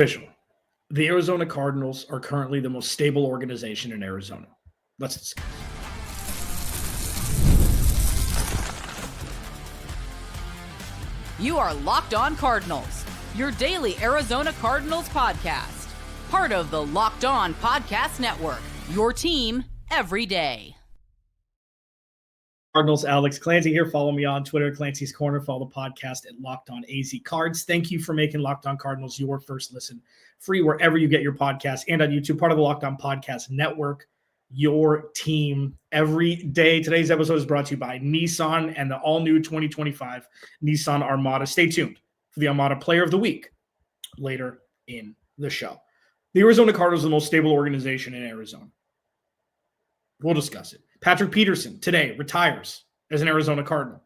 Official. The Arizona Cardinals are currently the most stable organization in Arizona. Let's discuss. You are Locked On Cardinals, your daily Arizona Cardinals podcast. Part of the Locked On Podcast Network, your team every day. Cardinals, Alex Clancy here. Follow me on Twitter, Clancy's Corner. Follow the podcast at Locked On AZ Cards. Thank you for making Locked On Cardinals your first listen. Free wherever you get your podcast and on YouTube, part of the Locked On Podcast Network, your team every day. Today's episode is brought to you by Nissan and the all-new 2025 Nissan Armada. Stay tuned for the Armada Player of the Week later in the show. The Arizona Cardinals are the most stable organization in Arizona. We'll discuss it. Patrick Peterson today retires as an Arizona Cardinal.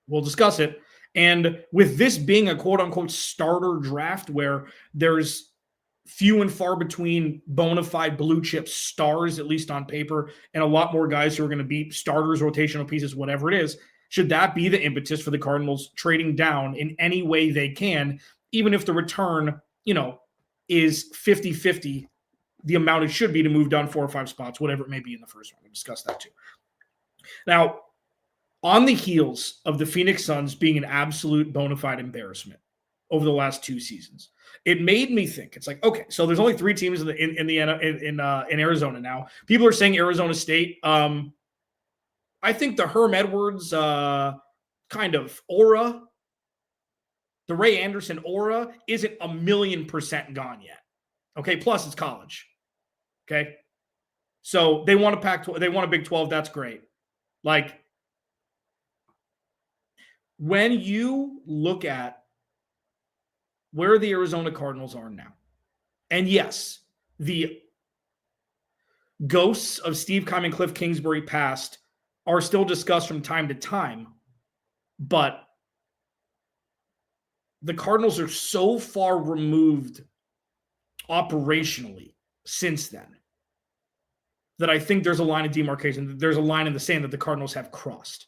We'll discuss it. And with this being a quote-unquote starter draft where there's few and far between bona fide blue chip stars, at least on paper, and a lot more guys who are going to be starters, rotational pieces, whatever it is, should that be the impetus for the Cardinals trading down in any way they can, even if the return, is 50-50, the amount it should be to move down 4 or 5 spots, whatever it may be in the first round. We'll discuss that too. Now, on the heels of the Phoenix Suns being an absolute bona fide embarrassment over the last 2 seasons, it made me think. It's like, okay, so there's only 3 teams in Arizona now. People are saying Arizona State. I think the Herm Edwards kind of aura, the Ray Anderson aura, isn't 1,000,000% gone yet. Okay, plus it's college. Okay, so they want a Pac-12, they want a Big 12. That's great. Like, when you look at where the Arizona Cardinals are now, and yes, the ghosts of Steve Keim and Cliff Kingsbury past are still discussed from time to time, but the Cardinals are so far removed operationally since then that I think there's a line of demarcation. There's a line in the sand that the Cardinals have crossed.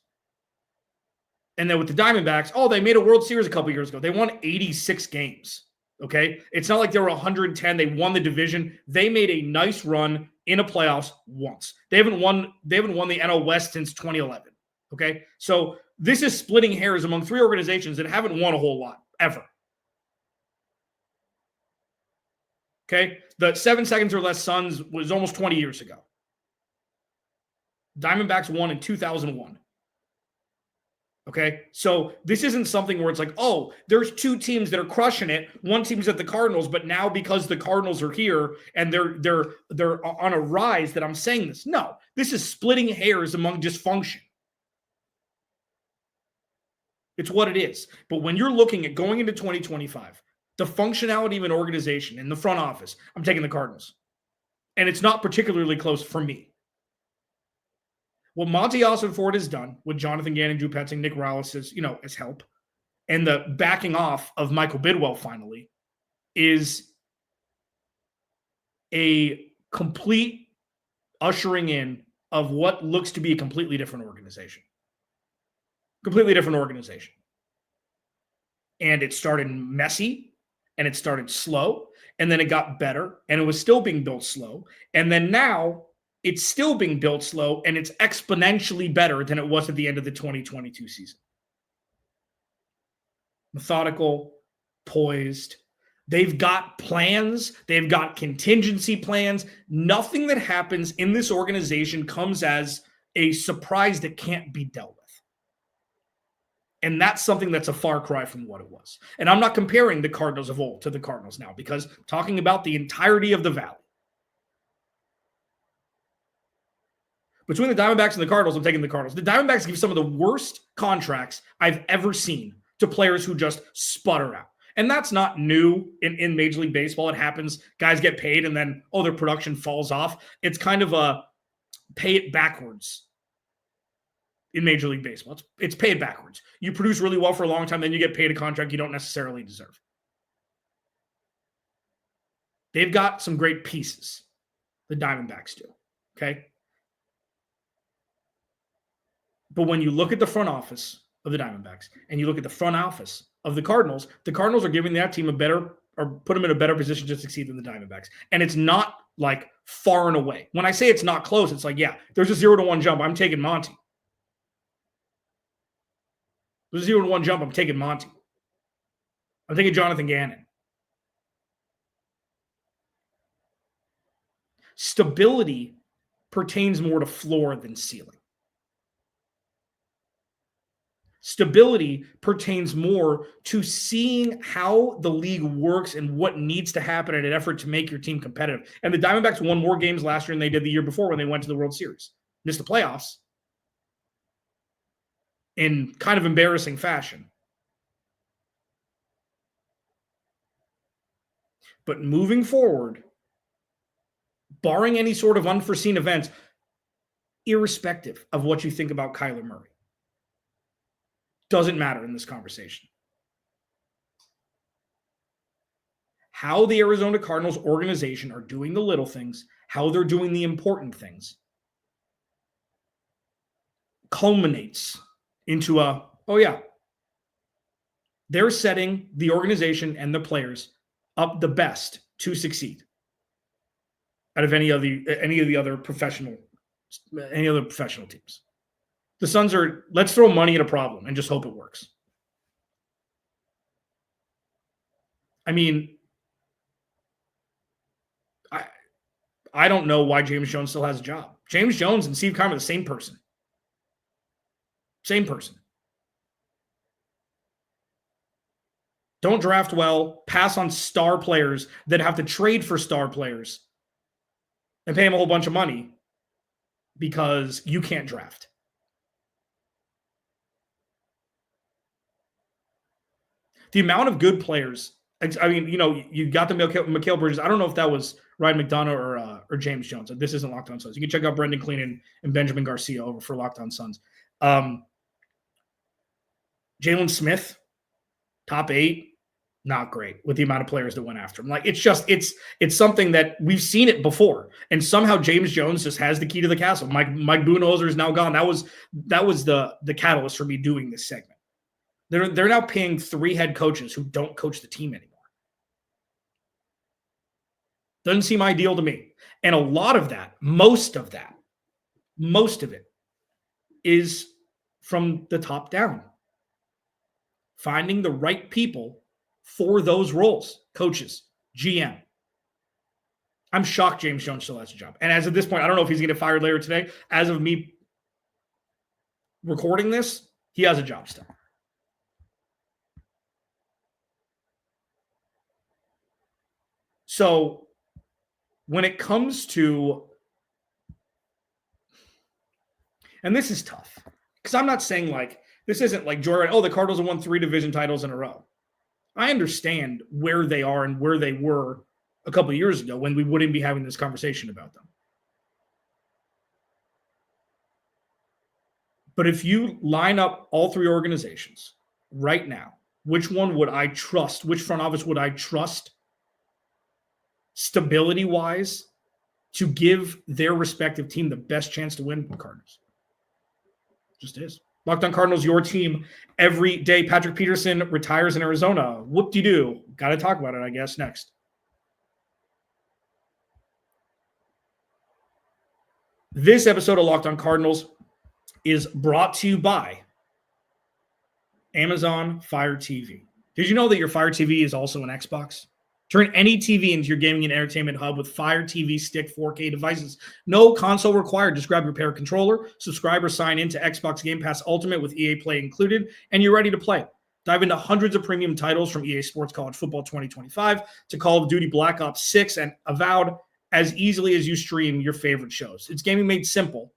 And then with the Diamondbacks, they made a World Series a couple years ago. They won 86 games. Okay. It's not like they were 110. They won the division. They made a nice run in a playoffs once. They haven't won the NL West since 2011. Okay. So this is splitting hairs among 3 organizations that haven't won a whole lot ever. Okay. The 7 seconds or less Suns was almost 20 years ago. Diamondbacks won in 2001. Okay. So this isn't something where it's like, there's 2 teams that are crushing it. One team's at the Cardinals, but now because the Cardinals are here and they're on a rise that I'm saying this. No, this is splitting hairs among dysfunction. It's what it is. But when you're looking at going into 2025, the functionality of an organization in the front office, I'm taking the Cardinals. And it's not particularly close for me. What Monty Ford has done with Jonathan Gannon, Drew Petzing, Nick Rallis as help, and the backing off of Michael Bidwell finally is a complete ushering in of what looks to be a completely different organization. Completely different organization. And it started messy, and it started slow, and then it got better, and it was still being built slow. And then now it's still being built slow, and it's exponentially better than it was at the end of the 2022 season. Methodical, poised. They've got plans. They've got contingency plans. Nothing that happens in this organization comes as a surprise that can't be dealt with. And that's something that's a far cry from what it was. And I'm not comparing the Cardinals of old to the Cardinals now, because I'm talking about the entirety of the Valley. Between the Diamondbacks and the Cardinals, I'm taking the Cardinals. The Diamondbacks give some of the worst contracts I've ever seen to players who just sputter out. And that's not new in Major League Baseball. It happens. Guys get paid and then, their production falls off. It's kind of a pay it backwards in Major League Baseball. It's pay it backwards. You produce really well for a long time, then you get paid a contract you don't necessarily deserve. They've got some great pieces. The Diamondbacks do. Okay? But when you look at the front office of the Diamondbacks and you look at the front office of the Cardinals are giving that team a better or put them in a better position to succeed than the Diamondbacks. And it's not like far and away. When I say it's not close, it's like, yeah, there's a 0-1 jump. I'm taking Monty. There's a 0-1 jump. I'm taking Monty. I'm taking Jonathan Gannon. Stability pertains more to floor than ceiling. Stability pertains more to seeing how the league works and what needs to happen in an effort to make your team competitive. And the Diamondbacks won more games last year than they did the year before when they went to the World Series. Missed the playoffs in kind of embarrassing fashion. But moving forward, barring any sort of unforeseen events, irrespective of what you think about Kyler Murray, doesn't matter in this conversation. How the Arizona Cardinals organization are doing the little things, how they're doing the important things, culminates into they're setting the organization and the players up the best to succeed out of any of the other professional teams. The Suns are, let's throw money at a problem and just hope it works. I mean, I don't know why James Jones still has a job. James Jones and Steve Keim are the same person. Same person. Don't draft well, pass on star players that have to trade for star players and pay them a whole bunch of money because you can't draft. The amount of good players, I mean, you got the Mikal Bridges. I don't know if that was Ryan McDonough or James Jones. This isn't Locked On Suns. You can check out Brendan Clean and Benjamin Garcia over for Locked On Suns. Jalen Smith, top 8, not great with the amount of players that went after him. Like, it's something that we've seen it before. And somehow James Jones just has the key to the castle. Mike Budenholzer is now gone. That was the catalyst for me doing this segment. They're now paying 3 head coaches who don't coach the team anymore. Doesn't seem ideal to me. And a lot of that, most of it is from the top down. Finding the right people for those roles, coaches, GM. I'm shocked James Jones still has a job. And as of this point, I don't know if he's going to get fired later today. As of me recording this, he has a job still. So when it comes to, and this is tough, because I'm not saying like, this isn't like Jordan, the Cardinals have won 3 division titles in a row. I understand where they are and where they were a couple of years ago when we wouldn't be having this conversation about them. But if you line up all 3 organizations right now, which one would I trust? Which front office would I trust stability-wise to give their respective team the best chance to win? Cardinals. Just is. Locked On Cardinals, your team every day. Patrick Peterson retires in Arizona. Whoop-de-doo. Got to talk about it, I guess, next. This episode of Locked On Cardinals is brought to you by Amazon Fire TV. Did you know that your Fire TV is also an Xbox? Turn any TV into your gaming and entertainment hub with Fire TV Stick 4K devices. No console required. Just grab your pair controller, subscribe or sign in to Xbox Game Pass Ultimate with EA Play included, and you're ready to play. Dive into hundreds of premium titles from EA Sports College Football 2025 to Call of Duty Black Ops 6 and Avowed as easily as you stream your favorite shows. It's gaming made simple,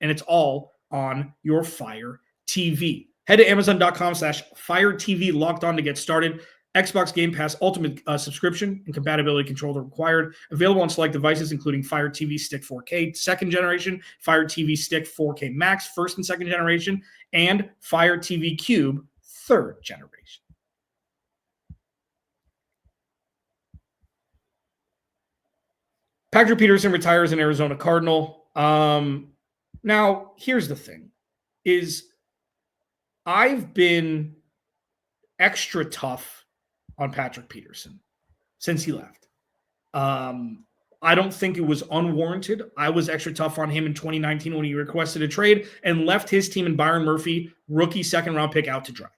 and it's all on your Fire TV. Head to Amazon.com/Fire TV Locked On to get started. Xbox Game Pass Ultimate subscription and compatibility controller required. Available on select devices, including Fire TV Stick 4K, second generation, Fire TV Stick 4K Max, first and second generation, and Fire TV Cube, third generation. Patrick Peterson retires an Arizona Cardinal. Now, here's the thing, is I've been extra tough on Patrick Peterson since he left. I don't think it was unwarranted. I was extra tough on him in 2019 when he requested a trade and left his team and Byron Murphy, rookie second-round pick, out to dry.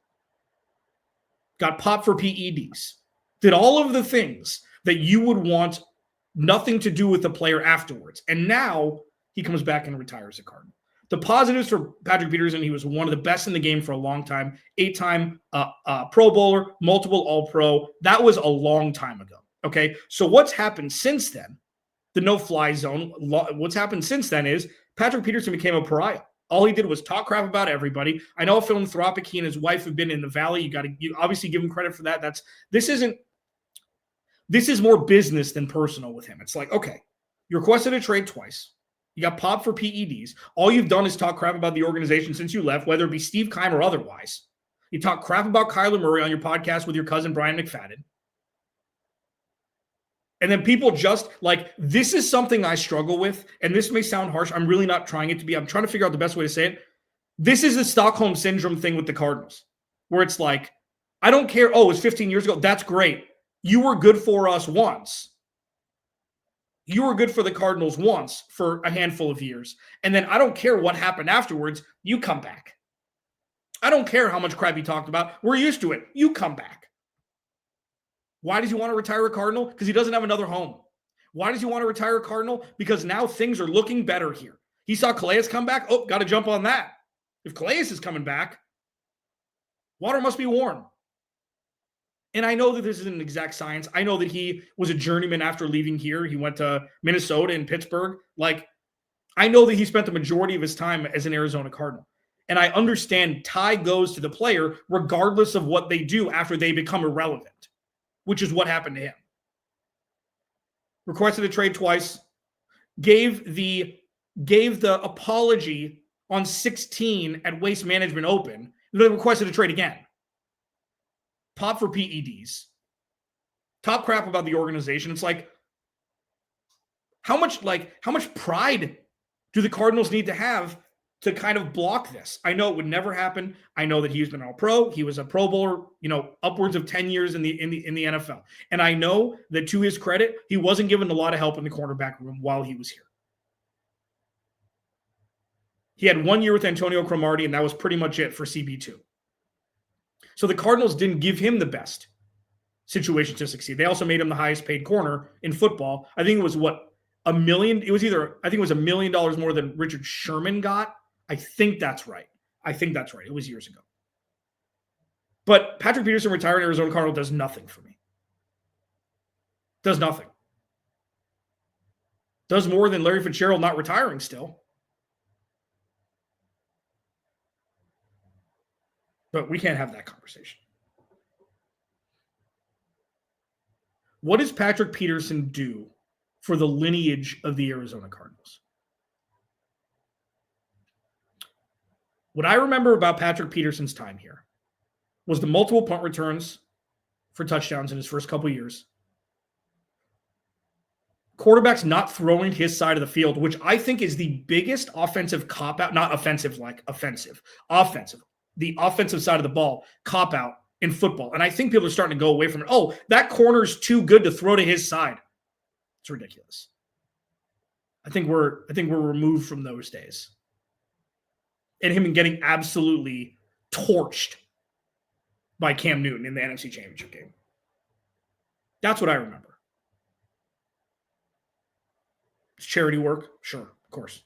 Got popped for PEDs. Did all of the things that you would want nothing to do with the player afterwards. And now he comes back and retires a Cardinal. The positives for Patrick Peterson, he was one of the best in the game for a long time. 8-time Pro Bowler, multiple All-Pro. That was a long time ago. Okay, so what's happened since then? The no-fly zone. What's happened since then is Patrick Peterson became a pariah. All he did was talk crap about everybody. I know philanthropic. He and his wife have been in the valley. You obviously give him credit for that. This is more business than personal with him. It's like, okay, you requested a trade twice. You got popped for PEDs. All you've done is talk crap about the organization since you left, whether it be Steve Keim or otherwise. You talk crap about Kyler Murray on your podcast with your cousin Brian McFadden. And then people just this is something I struggle with. And this may sound harsh. I'm really not trying it to be. I'm trying to figure out the best way to say it. This is the Stockholm Syndrome thing with the Cardinals, where it's like, I don't care. Oh, it was 15 years ago. That's great. You were good for us once. You were good for the Cardinals once for a handful of years. And then I don't care what happened afterwards. You come back. I don't care how much crap you talked about. We're used to it. You come back. Why does he want to retire a Cardinal? Because he doesn't have another home. Why does he want to retire a Cardinal? Because now things are looking better here. He saw Calais come back. Oh, got to jump on that. If Calais is coming back, water must be warm. And I know that this isn't an exact science. I know that he was a journeyman after leaving here. He went to Minnesota and Pittsburgh. I know that he spent the majority of his time as an Arizona Cardinal. And I understand tie goes to the player regardless of what they do after they become irrelevant, which is what happened to him. Requested a trade twice, gave the apology on 16 at Waste Management Open, then requested a trade again. Pop for PEDs. Top crap about the organization. It's like, how much pride do the Cardinals need to have to kind of block this? I know it would never happen. I know that he's been All-Pro. He was a Pro Bowler, upwards of 10 years in the NFL. And I know that, to his credit, he wasn't given a lot of help in the cornerback room while he was here. He had 1 year with Antonio Cromartie, and that was pretty much it for CB2. So the Cardinals didn't give him the best situation to succeed. They also made him the highest paid corner in football. I think it was $1 million. It was $1 million more than Richard Sherman got. I think that's right. It was years ago. But Patrick Peterson retiring Arizona Cardinal does nothing for me. Does nothing. Does more than Larry Fitzgerald not retiring still. But we can't have that conversation. What does Patrick Peterson do for the lineage of the Arizona Cardinals? What I remember about Patrick Peterson's time here was the multiple punt returns for touchdowns in his first couple years. Quarterbacks not throwing his side of the field, which I think is the biggest offensive cop-out, not offensive like offensive, offensive. The offensive side of the ball cop-out in football. And I think people are starting to go away from it. Oh, that corner's too good to throw to his side. It's ridiculous. I think we're removed from those days. And him getting absolutely torched by Cam Newton in the NFC Championship game. That's what I remember. It's charity work? Sure, of course.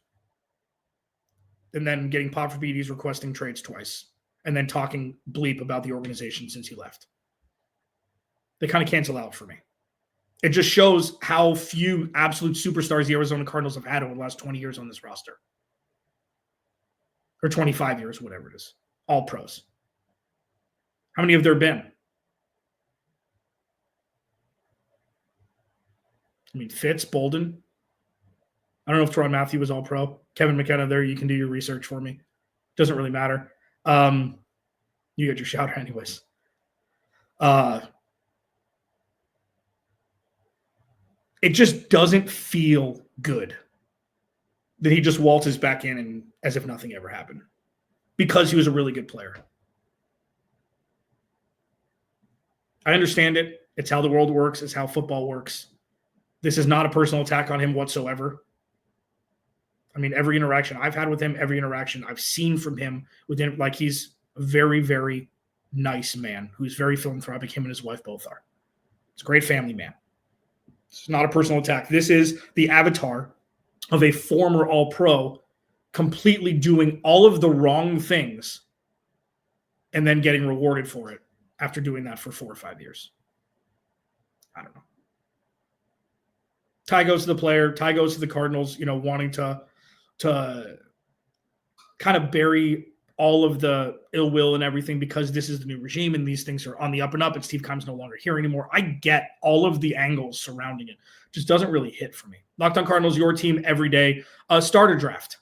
And then getting popped for PEDs, requesting trades twice, and then talking bleep about the organization since he left. They kind of cancel out for me. It just shows how few absolute superstars the Arizona Cardinals have had over the last 20 years on this roster. Or 25 years, whatever it is. All pros. How many have there been? I mean, Fitz, Bolden. I don't know if Teron Matthew was all pro. Kevin McKenna there, you can do your research for me. Doesn't really matter. You get your shout out anyways. It just doesn't feel good that he just waltzes back in and as if nothing ever happened because he was a really good player. I understand it. It's how the world works. It's how football works. This is not a personal attack on him whatsoever. I mean, every interaction I've had with him, every interaction I've seen from him with him, like he's a very, very nice man who's very philanthropic. Him and his wife both are. He's a great family man. It's not a personal attack. This is the avatar of a former All-Pro completely doing all of the wrong things and then getting rewarded for it after doing that for 4 or 5 years. I don't know. Tie goes to the player. Tie goes to the Cardinals, wanting to kind of bury all of the ill will and everything because this is the new regime and these things are on the up and up and Steve Keim's no longer here anymore. I get all of the angles surrounding it. Just doesn't really hit for me. Locked On Cardinals, your team every day. Starter draft.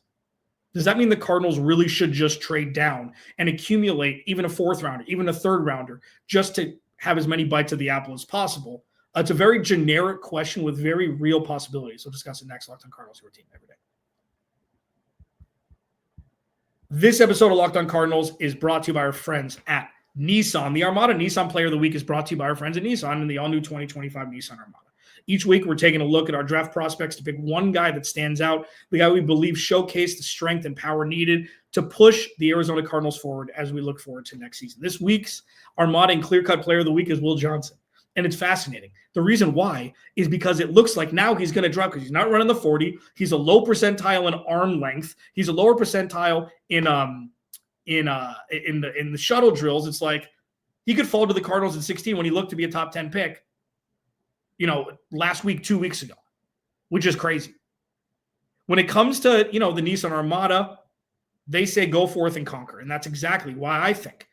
Does that mean the Cardinals really should just trade down and accumulate even a 4th rounder, even a 3rd rounder, just to have as many bites of the apple as possible? It's a very generic question with very real possibilities. We'll discuss it next. Locked On Cardinals, your team every day. This episode of Locked On Cardinals is brought to you by our friends at Nissan. The Armada Nissan Player of the Week is brought to you by our friends at Nissan and the all-new 2025 Nissan Armada. Each week, we're taking a look at our draft prospects to pick one guy that stands out, the guy we believe showcased the strength and power needed to push the Arizona Cardinals forward as we look forward to next season. This week's Armada and clear-cut Player of the Week is Will Johnson. And it's fascinating. The reason why is because it looks like now he's going to drop because he's not running the 40. He's a low percentile in arm length. He's a lower percentile in the shuttle drills. It's like he could fall to the Cardinals at 16 when he looked to be a top 10 pick, last week, 2 weeks ago, which is crazy. When it comes to, the Nissan Armada, they say go forth and conquer. And that's exactly why I think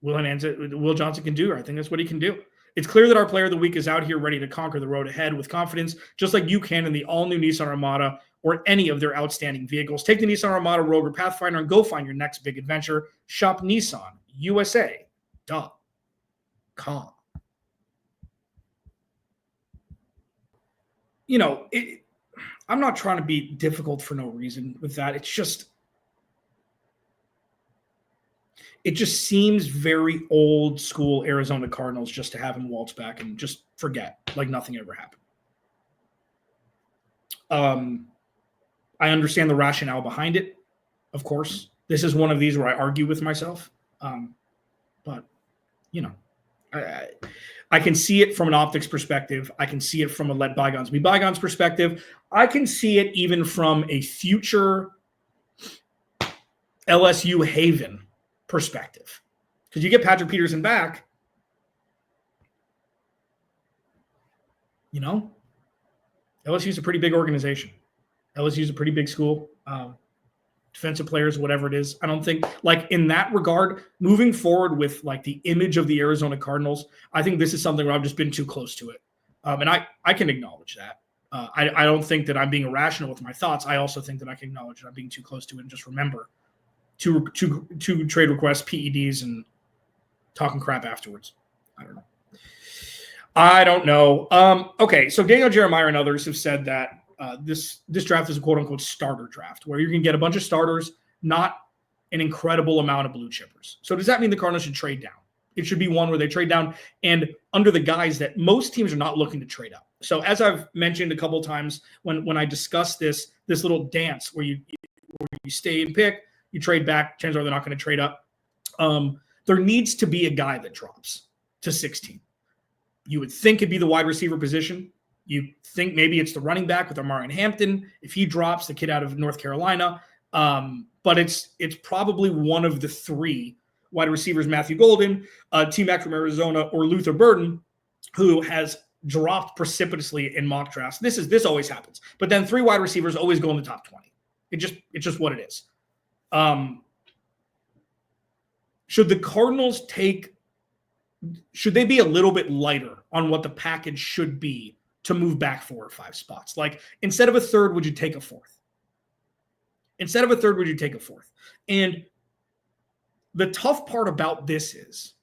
Will Johnson can do. I think that's what he can do. It's clear that our player of the week is out here ready to conquer the road ahead with confidence, just like you can in the all-new Nissan Armada or any of their outstanding vehicles. Take the Nissan Armada, Rogue, or Pathfinder and go find your next big adventure. Shop NissanUSA.com. I'm not trying to be difficult for no reason with that. It just seems very old school Arizona Cardinals just to have him waltz back and just forget like nothing ever happened. I understand the rationale behind it. Of course, this is one of these where I argue with myself. But I can see it from an optics perspective. I can see it from a let bygones be bygones perspective. I can see it even from a future LSU haven perspective. Because you get Patrick Peterson back, LSU's a pretty big organization. LSU's a pretty big school. Defensive players, whatever it is. I don't think, in that regard, moving forward with, the image of the Arizona Cardinals, I think this is something where I've just been too close to it. And I can acknowledge that. I don't think that I'm being irrational with my thoughts. I also think that I can acknowledge that I'm being too close to it and just remember two trade requests, PEDs, and talking crap afterwards. I don't know. Okay, so Daniel Jeremiah and others have said that this draft is a quote-unquote starter draft, where you can get a bunch of starters, not an incredible amount of blue chippers. So does that mean the Cardinals should trade down? It should be one where they trade down and under the guise that most teams are not looking to trade up. So as I've mentioned a couple of times when I discuss this little dance where you stay and pick, you trade back, chances are they're not going to trade up. There needs to be a guy that drops to 16. You would think it'd be the wide receiver position. You think maybe it's the running back with Amari Hampton. If he drops, the kid out of North Carolina. But it's probably one of the 3 wide receivers, Matthew Golden, T-Mac from Arizona, or Luther Burden, who has dropped precipitously in mock drafts. This always happens. But then 3 wide receivers always go in the top 20. It's just what it is. Should the Cardinals should they be a little bit lighter on what the package should be to move back 4 or 5 spots? Instead of a 3rd, would you take a 4th? Instead of a 3rd, would you take a 4th? And the tough part about this is,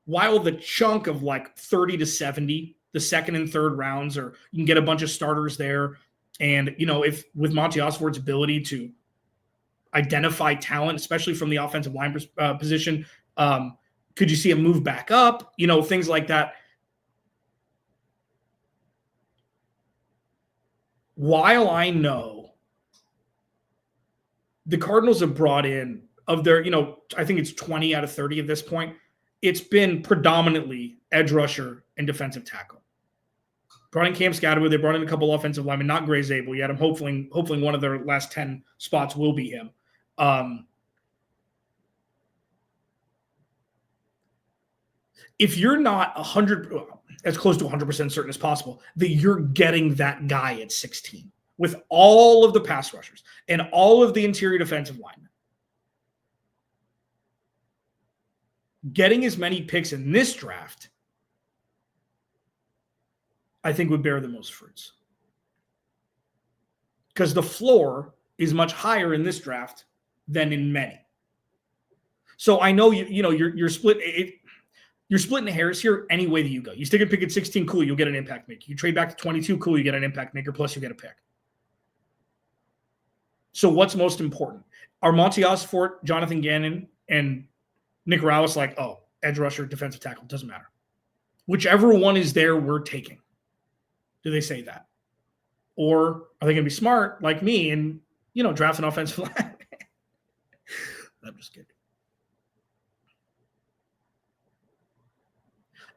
while the chunk of 30 to 70, the 2nd and 3rd rounds, or you can get a bunch of starters there. And, if with Monty Osborne's ability to identify talent, especially from the offensive line position, could you see him move back up? Things like that. while I know the Cardinals have brought in, of their, I think it's 20 out of 30 at this point, it's been predominantly edge rusher and defensive tackle. Brought in Cam Scatterwood. They brought in a couple offensive linemen, not Gray Zabel yet. I'm hopefully one of their last 10 spots will be him. If you're not 100, as close to 100% certain as possible, that you're getting that guy at 16 with all of the pass rushers and all of the interior defensive linemen, getting as many picks in this draft, I think would bear the most fruits. Because the floor is much higher in this draft than in many. So I know you're split. You're splitting hairs here any way that you go. You stick a pick at 16, cool, you'll get an impact maker. You trade back to 22, cool, you get an impact maker, plus you get a pick. So what's most important? Are Monty Osfort, Jonathan Gannon, and Nick Rowis like, edge rusher, defensive tackle, doesn't matter. Whichever one is there, we're taking. Do they say that? Or are they going to be smart like me and, draft an offensive line? I'm just kidding.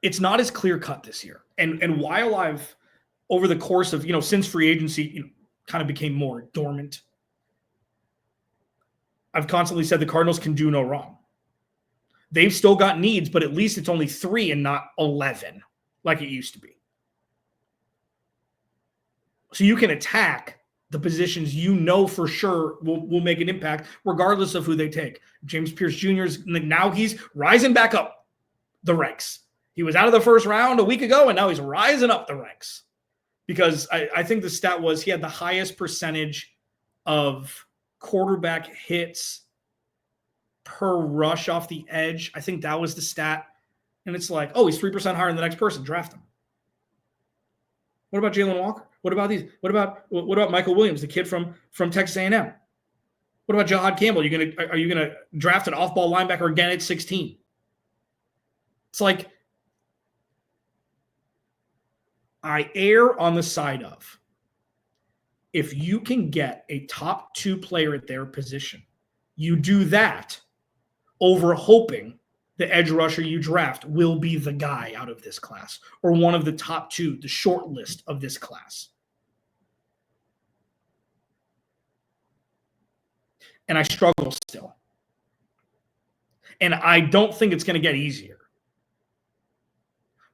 It's not as clear cut this year. And while I've, over the course of, since free agency, kind of became more dormant, I've constantly said the Cardinals can do no wrong. They've still got needs, but at least it's only 3 and not 11 like it used to be. So you can attack the positions for sure will make an impact regardless of who they take. James Pierce Jr. now he's rising back up the ranks. He was out of the first round a week ago, and now he's rising up the ranks. Because I think the stat was he had the highest percentage of quarterback hits per rush off the edge. I think that was the stat. And it's like, he's 3% higher than the next person. Draft him. What about Jalen Walker? What about these? What about Michael Williams, the kid from Texas A&M? What about Jahad Campbell? Are you gonna draft an off-ball linebacker again at 16? It's like I err on the side of, if you can get a top 2 player at their position, you do that over hoping the edge rusher you draft will be the guy out of this class or one of the top 2, the short list of this class. And I struggle still. And I don't think it's going to get easier.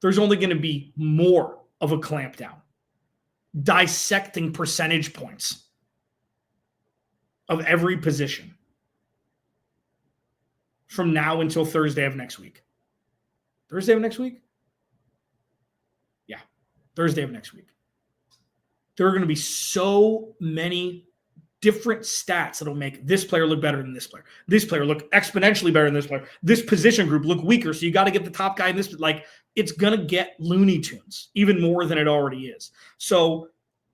There's only going to be more of a clampdown, dissecting percentage points of every position from now until Thursday of next week. Thursday of next week? Yeah, Thursday of next week. There are going to be so many different stats that'll make this player look better than this player look exponentially better than this player, this position group look weaker, so you got to get the top guy in this. Like, it's going to get Looney Tunes even more than it already is. So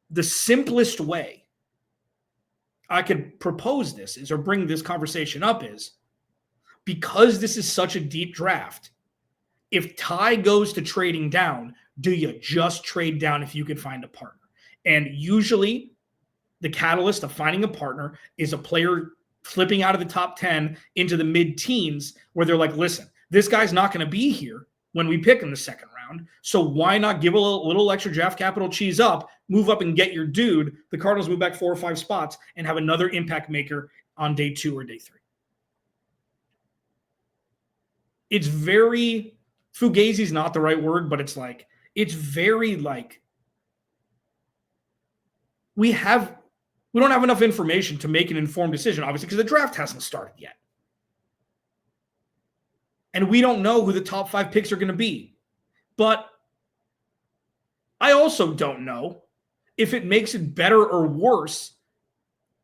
the simplest way I could propose this is, or bring this conversation up is, because this is such a deep draft, if Ty goes to trading down, do you just trade down if you can find a partner? And usually the catalyst of finding a partner is a player flipping out of the top 10 into the mid-teens where they're like, listen, this guy's not going to be here when we pick in the second round, so why not give a little extra draft capital, cheese up, move up and get your dude. The Cardinals move back 4 or 5 spots and have another impact maker on day 2 or day 3. It's very, fugazi is not the right word, but it's very we don't have enough information to make an informed decision, obviously, because the draft hasn't started yet. And we don't know who the top 5 picks are going to be. But I also don't know if it makes it better or worse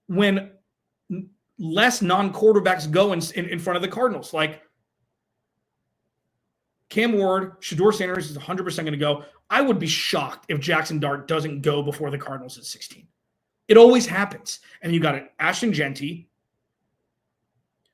when less non-quarterbacks go in front of the Cardinals. Like Cam Ward, Shedeur Sanders is 100% going to go. I would be shocked if Jackson Dart doesn't go before the Cardinals at 16. It always happens. And you got Ashton Genty.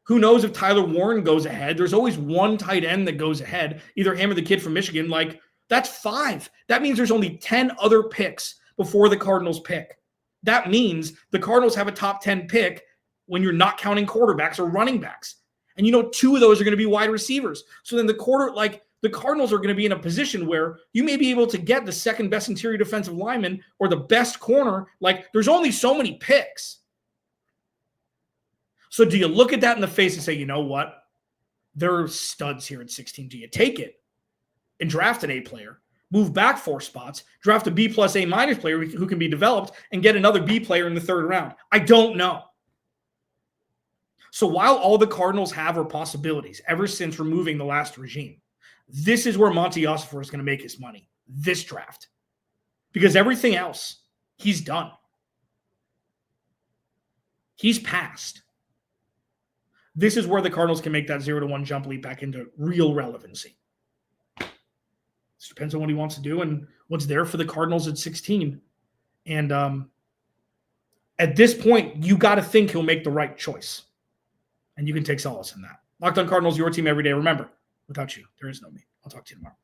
Who knows if Tyler Warren goes ahead? There's always one tight end that goes ahead, either him or the kid from Michigan. Like, that's 5. That means there's only 10 other picks before the Cardinals pick. that means the Cardinals have a top 10 pick when you're not counting quarterbacks or running backs. And you know, 2 of those are going to be wide receivers. So then the Cardinals are going to be in a position where you may be able to get the second best interior defensive lineman or the best corner. Like, there's only so many picks. So do you look at that in the face and say, you know what? There are studs here at 16. Do you take it and draft an A player, move back 4 spots, draft a B plus A minus player who can be developed, and get another B player in the 3rd round? I don't know. So while all the Cardinals have are possibilities ever since removing the last regime, this is where Monty is going to make his money, this draft. Because everything else, he's done. He's passed. This is where the Cardinals can make that 0-1 jump leap back into real relevancy. It depends on what he wants to do and what's there for the Cardinals at 16. And at this point, you got to think he'll make the right choice. And you can take solace in that. Locked On Cardinals, your team every day. Remember, without you, there is no me. I'll talk to you tomorrow.